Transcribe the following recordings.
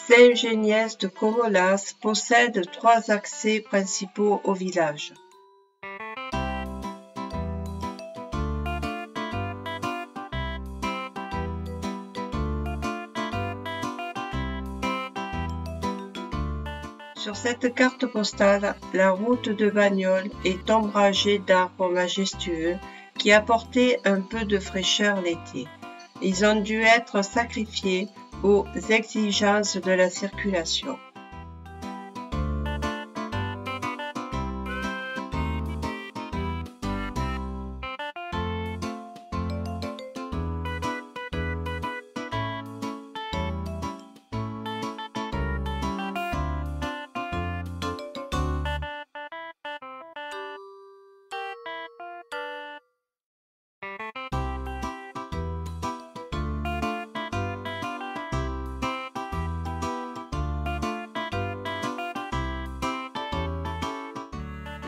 Saint-Géniès de Comolas possède 3 accès principaux au village. Sur cette carte postale, la route de Bagnoles est ombragée d'arbres majestueux qui apportaient un peu de fraîcheur l'été. Ils ont dû être sacrifiés aux exigences de la circulation.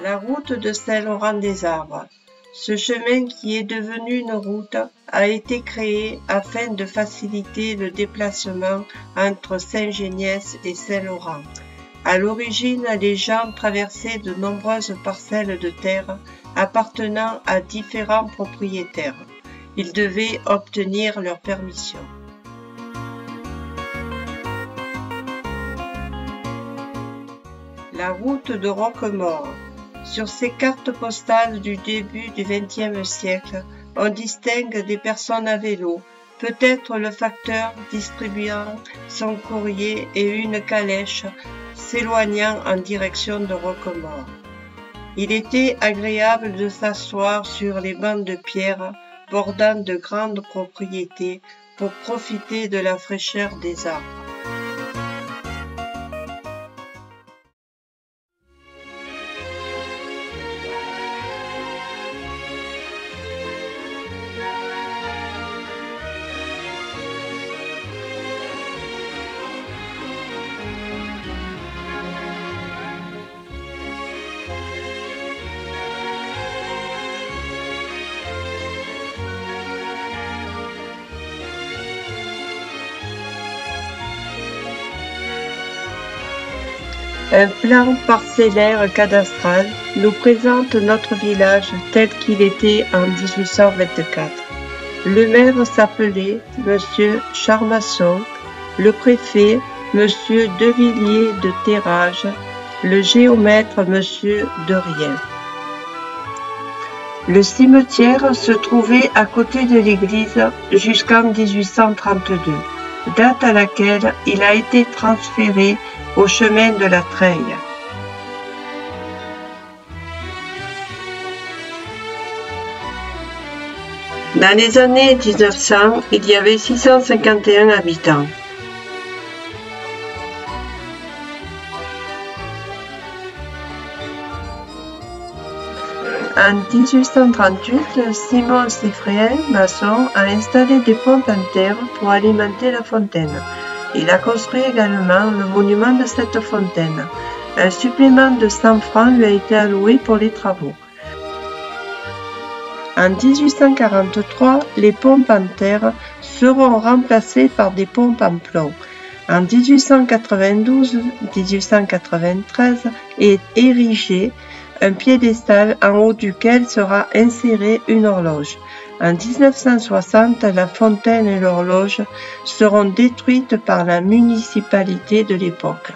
La route de Saint-Laurent-des-Arbres. Ce chemin qui est devenu une route a été créé afin de faciliter le déplacement entre Saint-Géniès et Saint-Laurent. À l'origine, les gens traversaient de nombreuses parcelles de terre appartenant à différents propriétaires. Ils devaient obtenir leur permission. La route de Roquemaure. Sur ces cartes postales du début du XXe siècle, on distingue des personnes à vélo, peut-être le facteur distribuant son courrier et une calèche s'éloignant en direction de Roquemaure. Il était agréable de s'asseoir sur les bancs de pierre bordant de grandes propriétés pour profiter de la fraîcheur des arbres. Un plan parcellaire cadastral nous présente notre village tel qu'il était en 1824. Le maire s'appelait Monsieur Charmasson, le préfet Monsieur Devilliers de Terrage, le géomètre Monsieur Derien. Le cimetière se trouvait à côté de l'église jusqu'en 1832, date à laquelle il a été transféré au chemin de la Treille. Dans les années 1900, il y avait 651 habitants. En 1838, Simon Séfréen, maçon, a installé des pompes en terre pour alimenter la fontaine. Il a construit également le monument de cette fontaine. Un supplément de 100 francs lui a été alloué pour les travaux. En 1843, les pompes en terre seront remplacées par des pompes en plomb. En 1892-1893 est érigé un piédestal en haut duquel sera insérée une horloge. En 1960, la fontaine et l'horloge seront détruites par la municipalité de l'époque.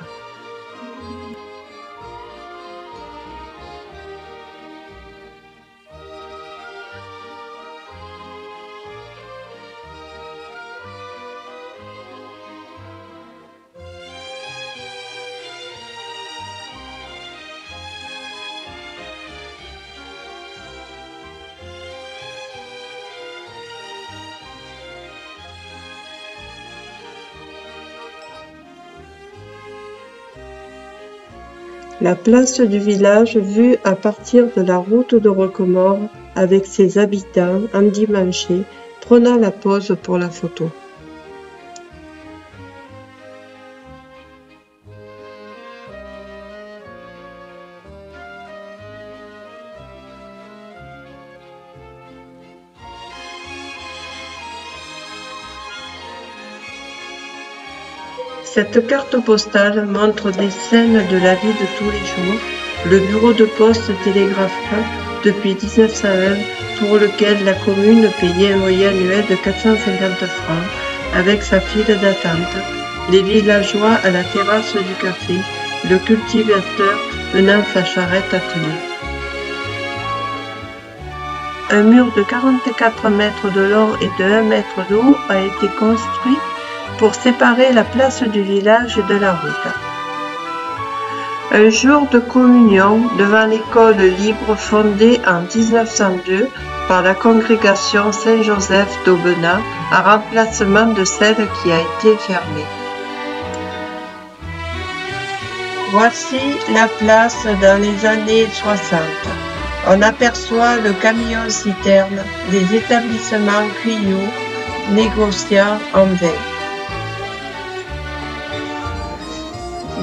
La place du village vue à partir de la route de Roquemaure avec ses habitants endimanchés prenant la pause pour la photo. Cette carte postale montre des scènes de la vie de tous les jours. Le bureau de poste télégraphe depuis 1901 pour lequel la commune payait un loyer annuel de 450 francs avec sa file d'attente, les villageois à la terrasse du café, le cultivateur menant sa charrette attelée. Un mur de 44 mètres de long et de 1 mètre de haut a été construit pour séparer la place du village de la route. Un jour de communion devant l'école libre fondée en 1902 par la congrégation Saint-Joseph d'Aubenas en remplacement de celle qui a été fermée. Voici la place dans les années 60. On aperçoit le camion-citerne, les établissements Guyot, négociants en vin.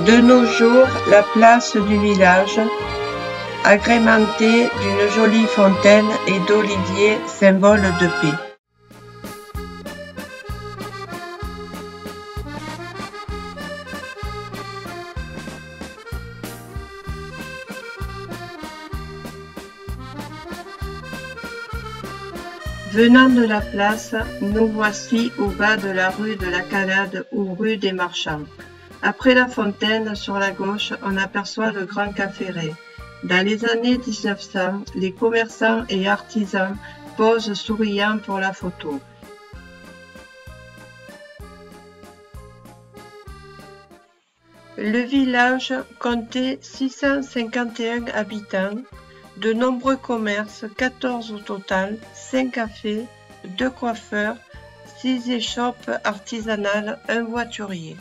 De nos jours, la place du village, agrémentée d'une jolie fontaine et d'oliviers, symbole de paix. Venant de la place, nous voici au bas de la rue de la Calade ou rue des Marchands. Après la fontaine, sur la gauche, on aperçoit le Grand Café-Ré. Dans les années 1900, les commerçants et artisans posent souriants pour la photo. Le village comptait 651 habitants, de nombreux commerces, 14 au total, 5 cafés, 2 coiffeurs, 6 échoppes artisanales, 1 voiturier.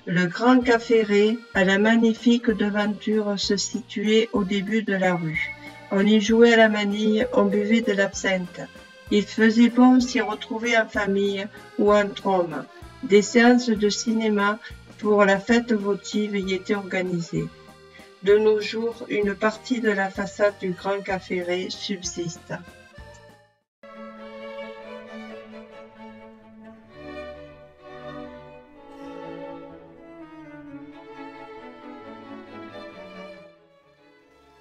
Le Grand Café-Ré, à la magnifique devanture, se situait au début de la rue. On y jouait à la manille, on buvait de l'absinthe. Il faisait bon s'y retrouver en famille ou entre hommes. Des séances de cinéma pour la fête votive y étaient organisées. De nos jours, une partie de la façade du Grand Café-Ré subsiste.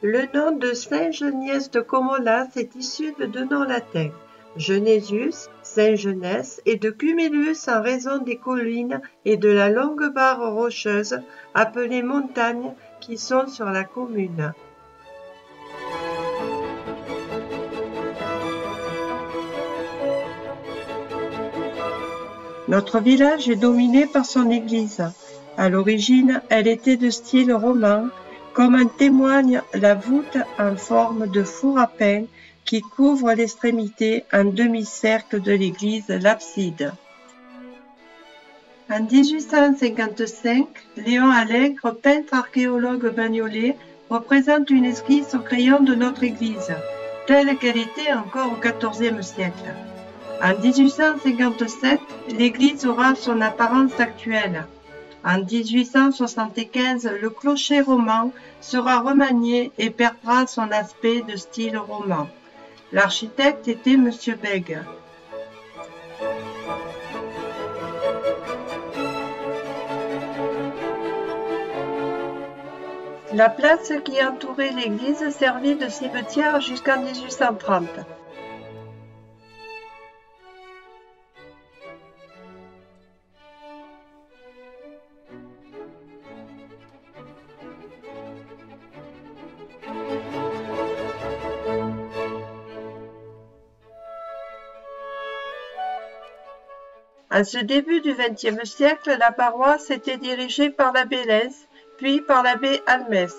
Le nom de Saint-Geniès de Comolas est issu de 2 noms latins, Genesius, Saint-Genès, et de Cumulus en raison des collines et de la longue barre rocheuse appelée montagne qui sont sur la commune. Notre village est dominé par son église. À l'origine, elle était de style roman, comme en témoigne la voûte en forme de four à pain qui couvre l'extrémité en demi-cercle de l'église, l'abside. En 1855, Léon Allègre, peintre archéologue bagnolais, représente une esquisse au crayon de notre église, telle qu'elle était encore au XIVe siècle. En 1857, l'église aura son apparence actuelle. En 1875, le clocher roman sera remanié et perdra son aspect de style roman. L'architecte était M. Bègue. La place qui entourait l'église servit de cimetière jusqu'en 1830. En ce début du XXe siècle, la paroisse était dirigée par l'abbé Lens, puis par l'abbé Almès,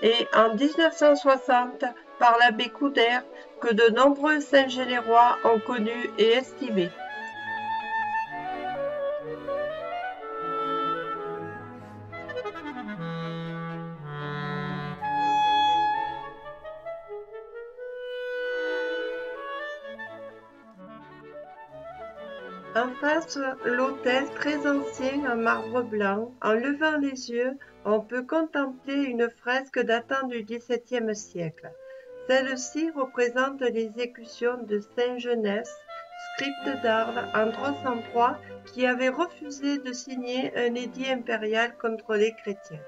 et en 1960 par l'abbé Couder, que de nombreux Saint-Générois ont connu et estimé. En face, l'autel très ancien en marbre blanc. En levant les yeux, on peut contempler une fresque datant du XVIIe siècle. Celle-ci représente l'exécution de Saint-Genès, scribe d'Arles en 303 qui avait refusé de signer un édit impérial contre les chrétiens.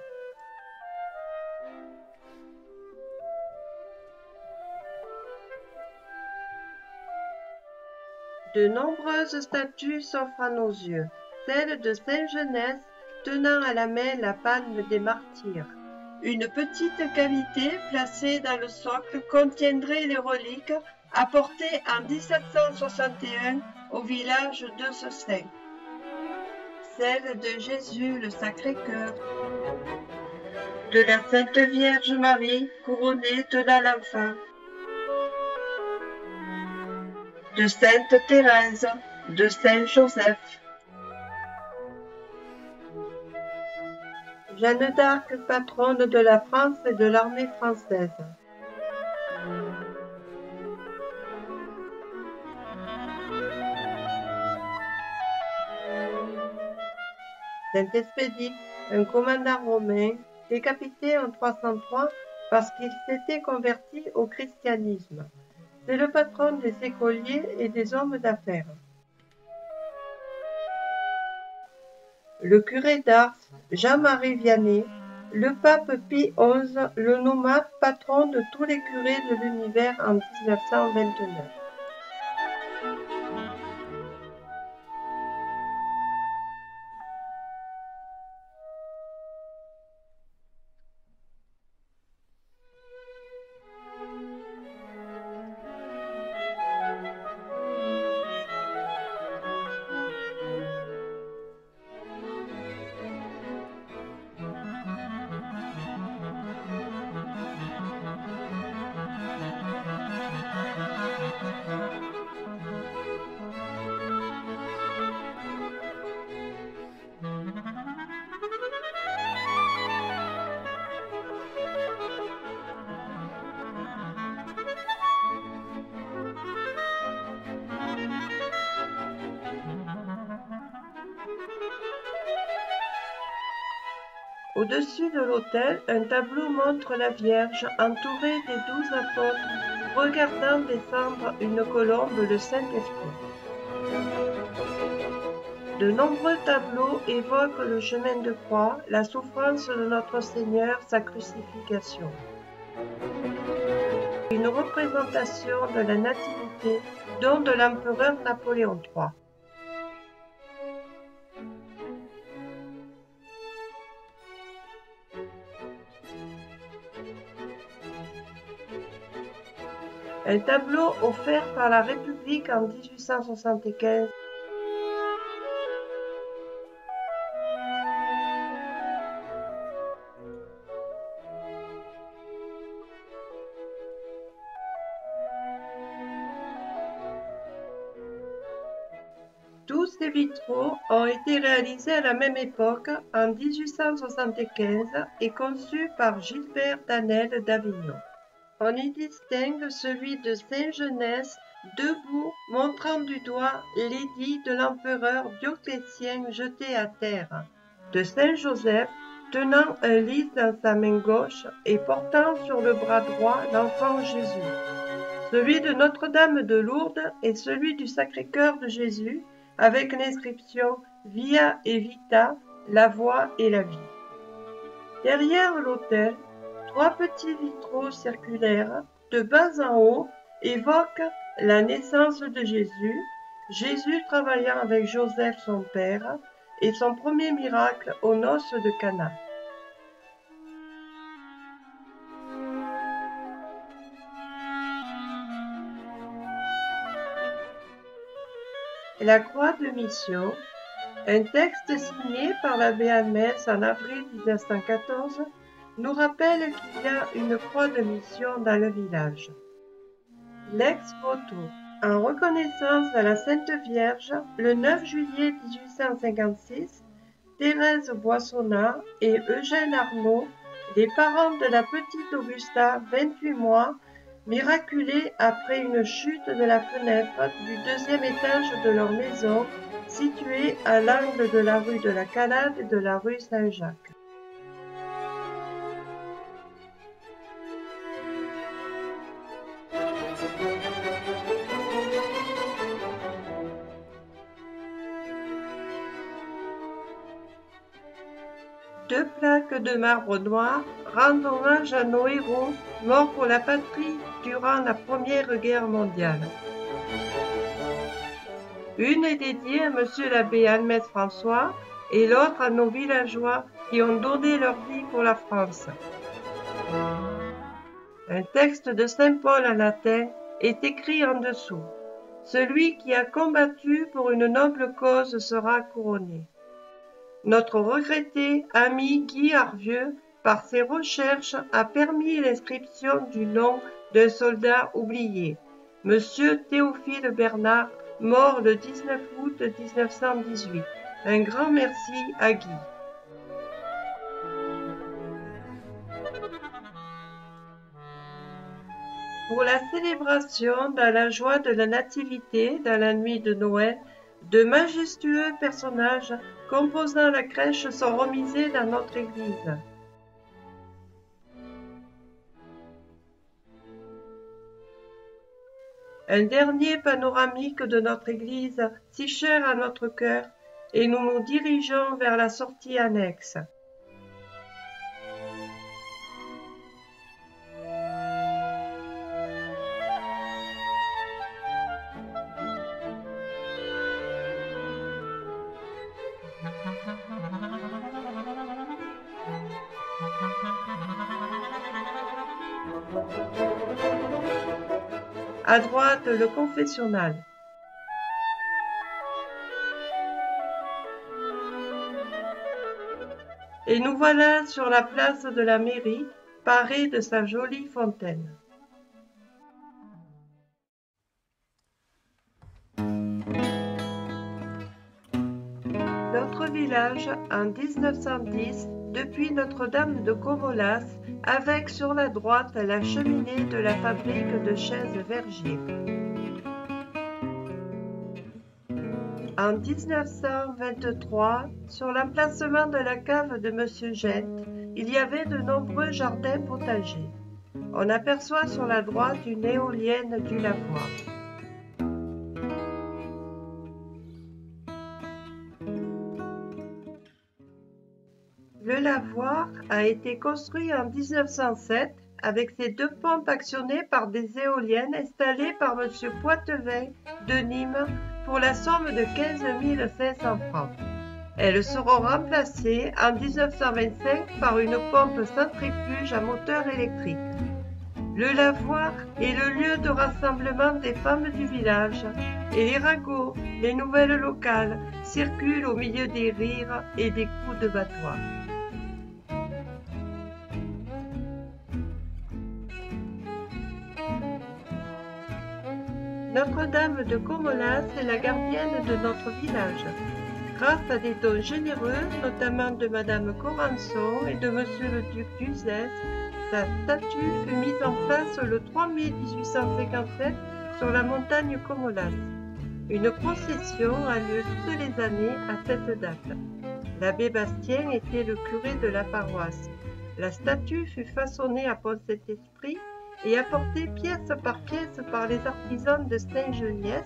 De nombreuses statues s'offrent à nos yeux, celle de Saint Genès tenant à la main la palme des martyrs. Une petite cavité placée dans le socle contiendrait les reliques apportées en 1761 au village de ce saint. Celle de Jésus le Sacré-Cœur, de la Sainte Vierge Marie couronnée tenant l'enfant, de Sainte Thérèse, de Saint Joseph. Jeanne d'Arc, patronne de la France et de l'armée française. Saint Expédie, un commandant romain, décapité en 303 parce qu'il s'était converti au christianisme. C'est le patron des écoliers et des hommes d'affaires. Le curé d'Ars, Jean-Marie Vianney, le pape Pie XI le nomma patron de tous les curés de l'univers en 1929. Au-dessus de l'autel, un tableau montre la Vierge entourée des 12 apôtres, regardant descendre une colombe le Saint-Esprit. De nombreux tableaux évoquent le chemin de croix, la souffrance de notre Seigneur, sa crucifixion. Une représentation de la Nativité, dont de l'empereur Napoléon III. Un tableau offert par la République en 1875. Tous ces vitraux ont été réalisés à la même époque, en 1875, et conçus par Gilbert Danel d'Avignon. On y distingue celui de Saint Genès, debout, montrant du doigt l'édit de l'empereur Dioclétien jeté à terre, de Saint Joseph, tenant un lys dans sa main gauche et portant sur le bras droit l'enfant Jésus, celui de Notre-Dame de Lourdes et celui du Sacré-Cœur de Jésus, avec l'inscription Via et Vita, la voie et la vie. Derrière l'autel, 3 petits vitraux circulaires, de bas en haut, évoquent la naissance de Jésus, Jésus travaillant avec Joseph son père, et son premier miracle aux noces de Cana. La croix de mission, un texte signé par l'abbé Almès en avril 1914, nous rappelle qu'il y a une croix de mission dans le village. L'ex-voto. En reconnaissance à la Sainte Vierge, le 9 juillet 1856, Thérèse Boissonnat et Eugène Arnaud, les parents de la petite Augusta, 28 mois, miraculés après une chute de la fenêtre du 2e étage de leur maison, située à l'angle de la rue de la Calade et de la rue Saint-Jacques. 2 plaques de marbre noir rendent hommage à nos héros morts pour la patrie durant la Première Guerre mondiale. Une est dédiée à Monsieur l'abbé Almès François et l'autre à nos villageois qui ont donné leur vie pour la France. Un texte de saint Paul en latin est écrit en dessous. Celui qui a combattu pour une noble cause sera couronné. Notre regretté ami Guy Arvieux, par ses recherches, a permis l'inscription du nom d'un soldat oublié, Monsieur Théophile Bernard, mort le 19 août 1918. Un grand merci à Guy. Pour la célébration dans la joie de la Nativité, dans la nuit de Noël, de majestueux personnages composant la crèche sont remisés dans notre église. Un dernier panoramique de notre église, si cher à notre cœur, et nous nous dirigeons vers la sortie annexe. À droite, le confessionnal. Et nous voilà sur la place de la mairie, parée de sa jolie fontaine. Notre village, en 1910, depuis Notre-Dame de Comolas, avec sur la droite la cheminée de la fabrique de chaises Vergier. En 1923, sur l'emplacement de la cave de M. Jette, il y avait de nombreux jardins potagers. On aperçoit sur la droite une éolienne du lavoir. Le lavoir a été construit en 1907 avec ses 2 pompes actionnées par des éoliennes installées par M. Poitevin de Nîmes pour la somme de 15 500 francs. Elles seront remplacées en 1925 par une pompe centrifuge à moteur électrique. Le lavoir est le lieu de rassemblement des femmes du village et les ragots, les nouvelles locales, circulent au milieu des rires et des coups de battoir. Notre-Dame de Comolas est la gardienne de notre village. Grâce à des dons généreux, notamment de Madame Corançon et de Monsieur le Duc d'Uzès, sa statue fut mise en place le 3 mai 1857 sur la montagne Comolas. Une procession a lieu toutes les années à cette date. L'abbé Bastien était le curé de la paroisse. La statue fut façonnée à Pont-Saint-Esprit et apportée pièce par les artisans de Saint-Geniès,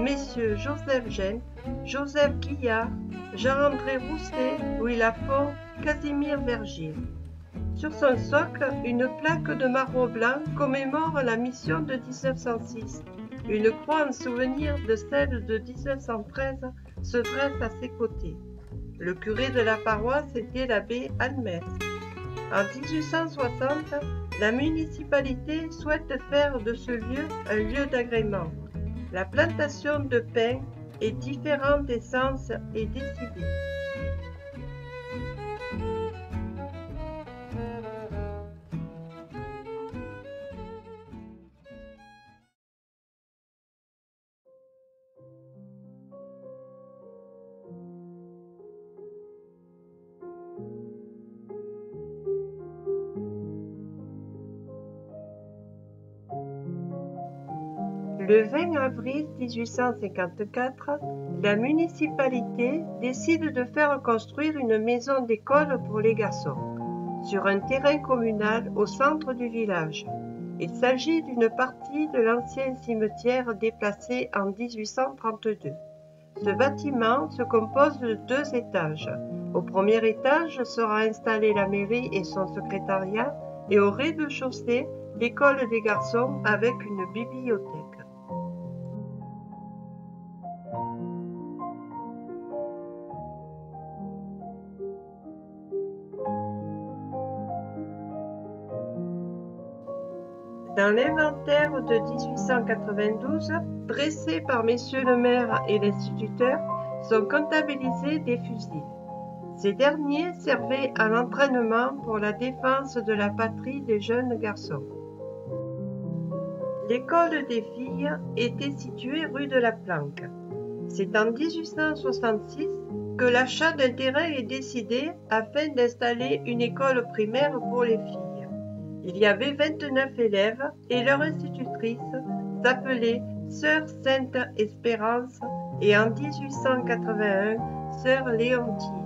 messieurs Joseph Gênes, Joseph Guillard, Jean-André Rousset, Louis Lafont, Casimir Vergier. Sur son socle, une plaque de marbre blanc commémore la mission de 1906. Une croix en souvenir de celle de 1913 se dresse à ses côtés. Le curé de la paroisse était l'abbé Almès. En 1860, la municipalité souhaite faire de ce lieu un lieu d'agrément. La plantation de pins et différentes essences est décidée. Le 20 avril 1854, la municipalité décide de faire construire une maison d'école pour les garçons, sur un terrain communal au centre du village. Il s'agit d'une partie de l'ancien cimetière déplacé en 1832. Ce bâtiment se compose de 2 étages. Au premier étage sera installée la mairie et son secrétariat et au rez-de-chaussée, l'école des garçons avec une bibliothèque. Dans l'inventaire de 1892, dressé par messieurs le maire et l'instituteur, sont comptabilisés des fusils. Ces derniers servaient à l'entraînement pour la défense de la patrie des jeunes garçons. L'école des filles était située rue de la Planque. C'est en 1866 que l'achat d'un terrain est décidé afin d'installer une école primaire pour les filles. Il y avait 29 élèves et leur institutrice s'appelait Sœur Sainte-Espérance et en 1881 Sœur Léontine.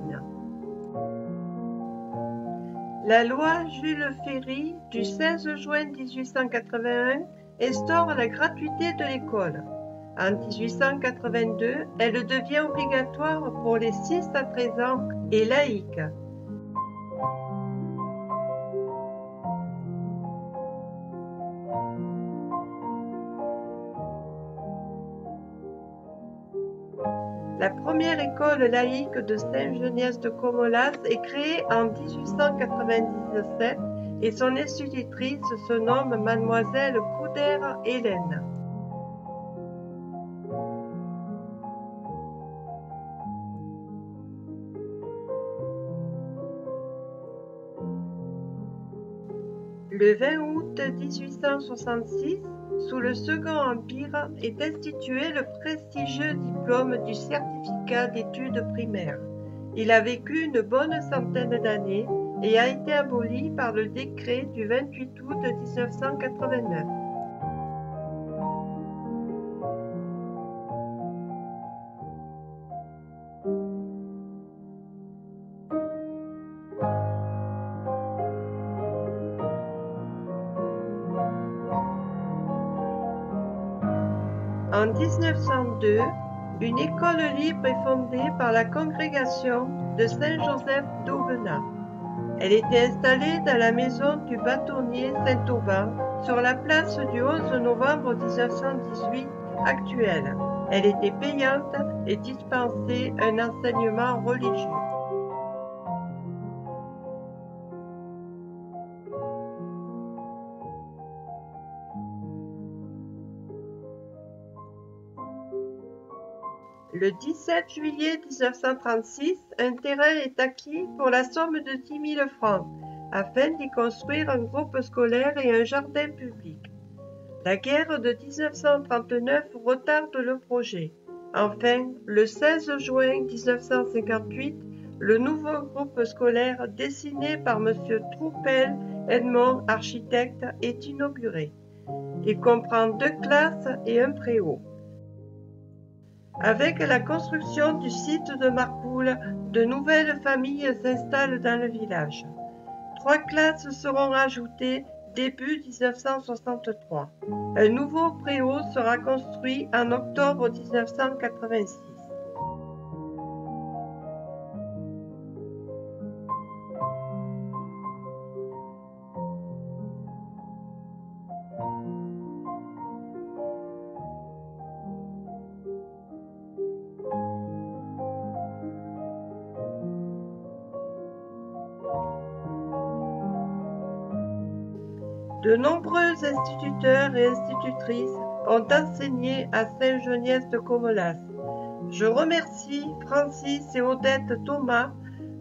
La loi Jules Ferry du 16 juin 1881 instaure la gratuité de l'école. En 1882, elle devient obligatoire pour les 6 à 13 ans et laïque. La première école laïque de Saint-Geniès-de-Comolas est créée en 1897 et son institutrice se nomme Mademoiselle Couder-Hélène. Le 20 août 1866, sous le Second Empire, est institué le prestigieux diplôme du certificat d'études primaires. Il a vécu une bonne centaine d'années et a été aboli par le décret du 28 août 1989. En 1902, une école libre est fondée par la congrégation de Saint-Joseph d'Aubenas. Elle était installée dans la maison du bâtonnier Saint-Auban, sur la place du 11 novembre 1918 actuelle. Elle était payante et dispensait un enseignement religieux. Le 17 juillet 1936, un terrain est acquis pour la somme de 10 000 francs, afin d'y construire un groupe scolaire et un jardin public. La guerre de 1939 retarde le projet. Enfin, le 16 juin 1958, le nouveau groupe scolaire dessiné par M. Troupel Edmond, architecte, est inauguré. Il comprend 2 classes et un préau. Avec la construction du site de Marcoule, de nouvelles familles s'installent dans le village. 3 classes seront ajoutées début 1963. Un nouveau préau sera construit en octobre 1986. De nombreux instituteurs et institutrices ont enseigné à Saint-Geniès-de-Comolas. Je remercie Francis et Odette Thomas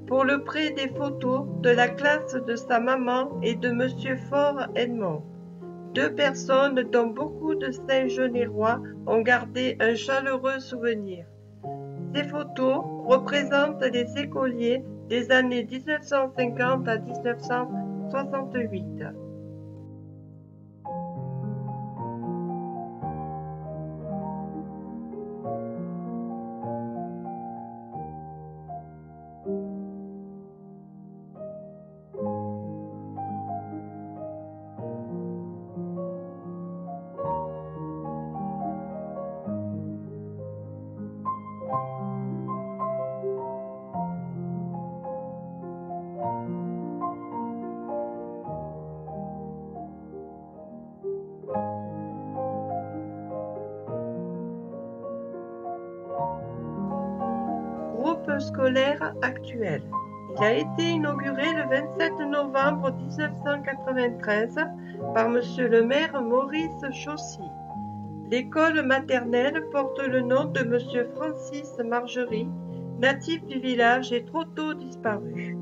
pour le prêt des photos de la classe de sa maman et de M. Faure Edmond. 2 personnes dont beaucoup de Saint-Genérois ont gardé un chaleureux souvenir. Ces photos représentent les écoliers des années 1950 à 1968. scolaire actuel. Il a été inauguré le 27 novembre 1993 par Monsieur le maire Maurice Chaussy. L'école maternelle porte le nom de Monsieur Francis Margerie, natif du village et trop tôt disparu.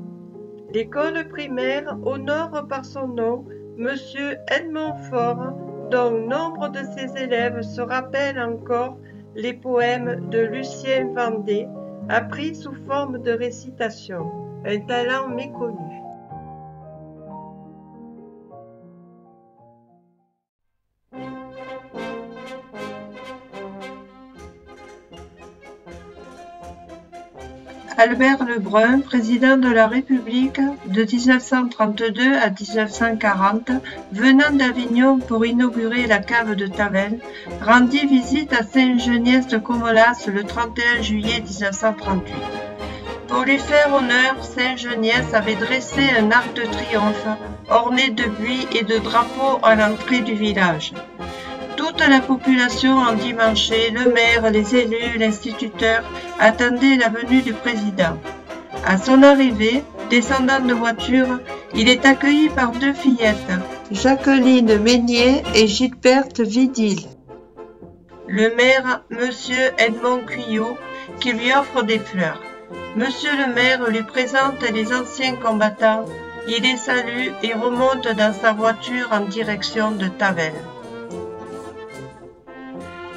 L'école primaire honore par son nom Monsieur Edmond Faure, dont nombre de ses élèves se rappellent encore les poèmes de Lucien Vendée, appris sous forme de récitation, un talent méconnu. Albert Lebrun, président de la République de 1932 à 1940, venant d'Avignon pour inaugurer la cave de Tavel, rendit visite à Saint-Geniès-de-Comolas le 31 juillet 1938. Pour lui faire honneur, Saint-Geniès avait dressé un arc de triomphe orné de buis et de drapeaux à l'entrée du village. Toute la population endimanchée, le maire, les élus, l'instituteur attendaient la venue du président. À son arrivée, descendant de voiture, il est accueilli par deux fillettes, Jacqueline Meignier et Gilberte Vidil. Le maire, Monsieur Edmond Cuyot, qui lui offre des fleurs. Monsieur le maire lui présente les anciens combattants, il les salue et remonte dans sa voiture en direction de Tavel.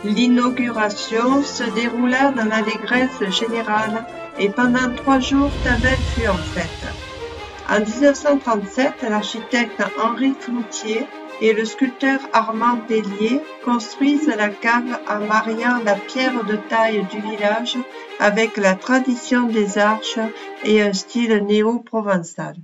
L'inauguration se déroula dans l'allégresse générale et pendant 3 jours, Tavel fut en fête. En 1937, l'architecte Henri Floutier et le sculpteur Armand Bellier construisent la cave en mariant la pierre de taille du village avec la tradition des arches et un style néo-provençal.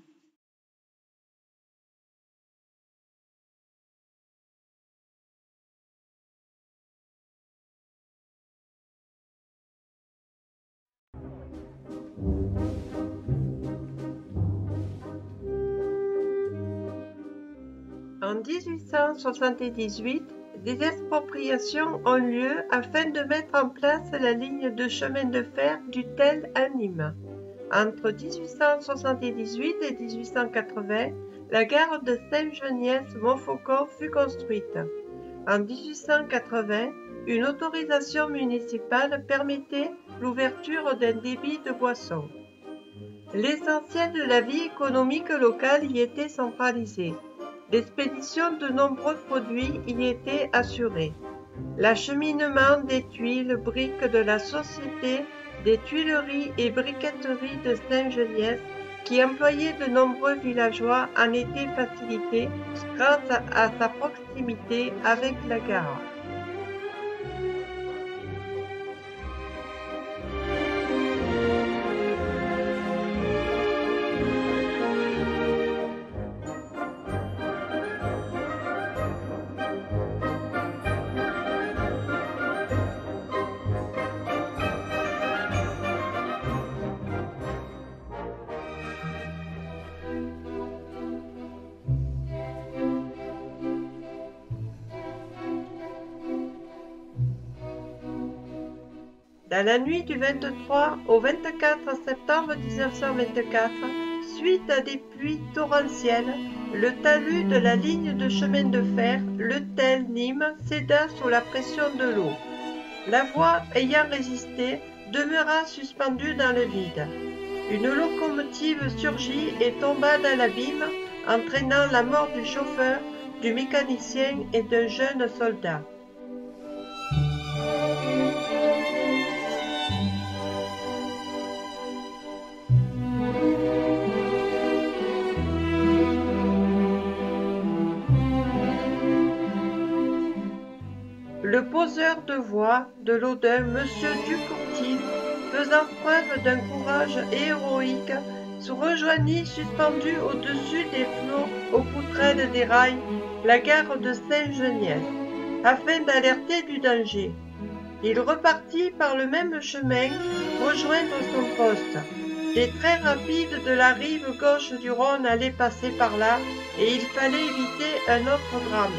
En 1878, des expropriations ont lieu afin de mettre en place la ligne de chemin de fer du Tel à Nîmes. Entre 1878 et 1880, la gare de Saint-Geniès-Montfaucon fut construite. En 1880, une autorisation municipale permettait l'ouverture d'un débit de boissons. L'essentiel de la vie économique locale y était centralisé. L'expédition de nombreux produits y était assurée. L'acheminement des tuiles, briques de la Société des Tuileries et Briqueteries de Saint-Geniès, qui employait de nombreux villageois, en était facilité grâce à sa proximité avec la gare. Dans la nuit du 23 au 24 septembre 1924, suite à des pluies torrentielles, le talus de la ligne de chemin de fer Le Tel-Nîmes céda sous la pression de l'eau. La voie ayant résisté demeura suspendue dans le vide. Une locomotive surgit et tomba dans l'abîme, entraînant la mort du chauffeur, du mécanicien et d'un jeune soldat. Le poseur de voie de l'Odin, M. Ducourtil, faisant preuve d'un courage héroïque, se rejoignit suspendu au-dessus des flots aux poutrelles des rails la gare de Saint-Geniès, afin d'alerter du danger. Il repartit par le même chemin rejoindre son poste. Des trains rapides de la rive gauche du Rhône allaient passer par là et il fallait éviter un autre drame.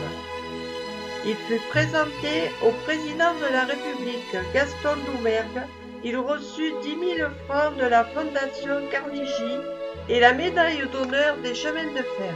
Il fut présenté au président de la République, Gaston Doumergue. Il reçut 10 000 francs de la Fondation Carnegie et la médaille d'honneur des chemins de fer.